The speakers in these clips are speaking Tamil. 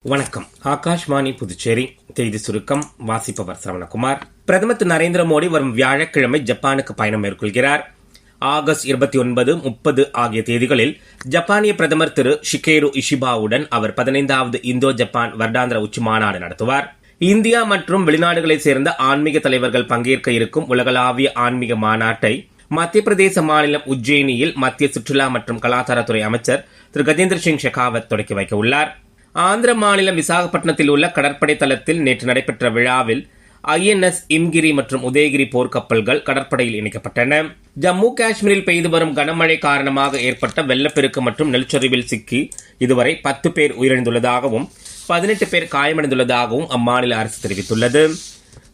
வணக்கம். ஆகாஷ்வாணி புதுச்சேரி செய்தி சுருக்கம் வாசிப்பவர் சரவணகுமார். பிரதமர் திரு நரேந்திர மோடி வரும் வியாழக்கிழமை ஜப்பானுக்கு பயணம் மேற்கொள்கிறார். ஆகஸ்ட் 29, 30 ஆகிய தேதிகளில் ஜப்பானிய பிரதமர் திரு ஷிகேரு இஷிபாவுடன் அவர் 15வது இந்தோ ஜப்பான் வருடாந்திர உச்சி மாநாடு நடத்துவார். இந்தியா மற்றும் வெளிநாடுகளைச் சேர்ந்த ஆன்மீக தலைவர்கள் பங்கேற்க இருக்கும் உலகளாவிய ஆன்மீக மாநாட்டை மத்திய பிரதேச மாநிலம் உஜ்ஜயினியில் மத்திய சுற்றுலா மற்றும் கலாச்சாரத்துறை அமைச்சர் திரு கஜேந்திர சிங் ஷெகாவத் தொடக்கி வைக்க உள்ளார். ஆந்திர மாநிலம் விசாகப்பட்டினத்தில் உள்ள கடற்படை தளத்தில் நேற்று நடைபெற்ற விழாவில் INS இம்கிரி மற்றும் உதயகிரி போர்க்கப்பல்கள் கடற்படையில் இணைக்கப்பட்டன. ஜம்மு காஷ்மீரில் பெய்து வரும் கனமழை காரணமாக ஏற்பட்ட வெள்ளப்பெருக்கு மற்றும் நெல்சரிவில் சிக்கி இதுவரை 10 பேர் உயிரிழந்துள்ளதாகவும் 18 பேர் காயமடைந்துள்ளதாகவும் அம்மாநில அரசு தெரிவித்துள்ளது.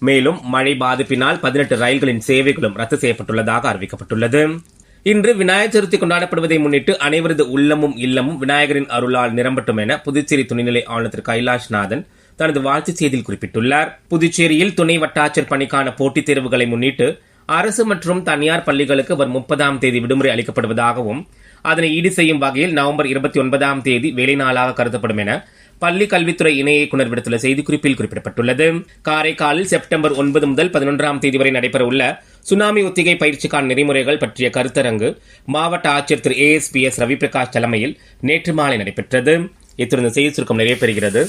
மேலும் மழை பாதிப்பினால் 18 ரயில்களின் சேவைகளும் ரத்து செய்யப்பட்டுள்ளதாக அறிவிக்கப்பட்டுள்ளது. இன்று விநாயகர் சதுர்த்தி கொண்டாடப்படுவதை முன்னிட்டு அனைவரது உள்ளமும் இல்லமும் விநாயகரின் அருளால் நிரம்பட்டும் என புதுச்சேரி துணைநிலை ஆளுநர் திரு கைலாஷ்நாதன் தனது வாழ்த்துச் செய்தியில் குறிப்பிட்டுள்ளார். புதுச்சேரியில் துணை வட்டாட்சியர் பணிக்கான போட்டித் தேர்வுகளை முன்னிட்டு அரசு மற்றும் தனியார் பள்ளிகளுக்கு வரும் 30ஆம் தேதி விடுமுறை அளிக்கப்படுவதாகவும் அதனை ஈடு செய்யும் வகையில் நவம்பர் 29ஆம் தேதி வேலை நாளாக கருதப்படும் என பள்ளி கல்வித்துறை இணை இயக்குநர் விடுத்துள்ள செய்திக்குறிப்பில் குறிப்பிடப்பட்டுள்ளது. காரைக்காலில் செப்டம்பர் 9 முதல் 11ஆம் தேதி வரை நடைபெறவுள்ள சுனாமி ஒத்திகை பயிற்சிக்கான நெறிமுறைகள் பற்றிய கருத்தரங்கு மாவட்ட ஆட்சியர் திரு ASPS ரவி பிரகாஷ் தலைமையில் நேற்று மாலை நடைபெற்றது. இத்துடன் செய்தி சுருக்கம் நிறைவு பெறுகிறது.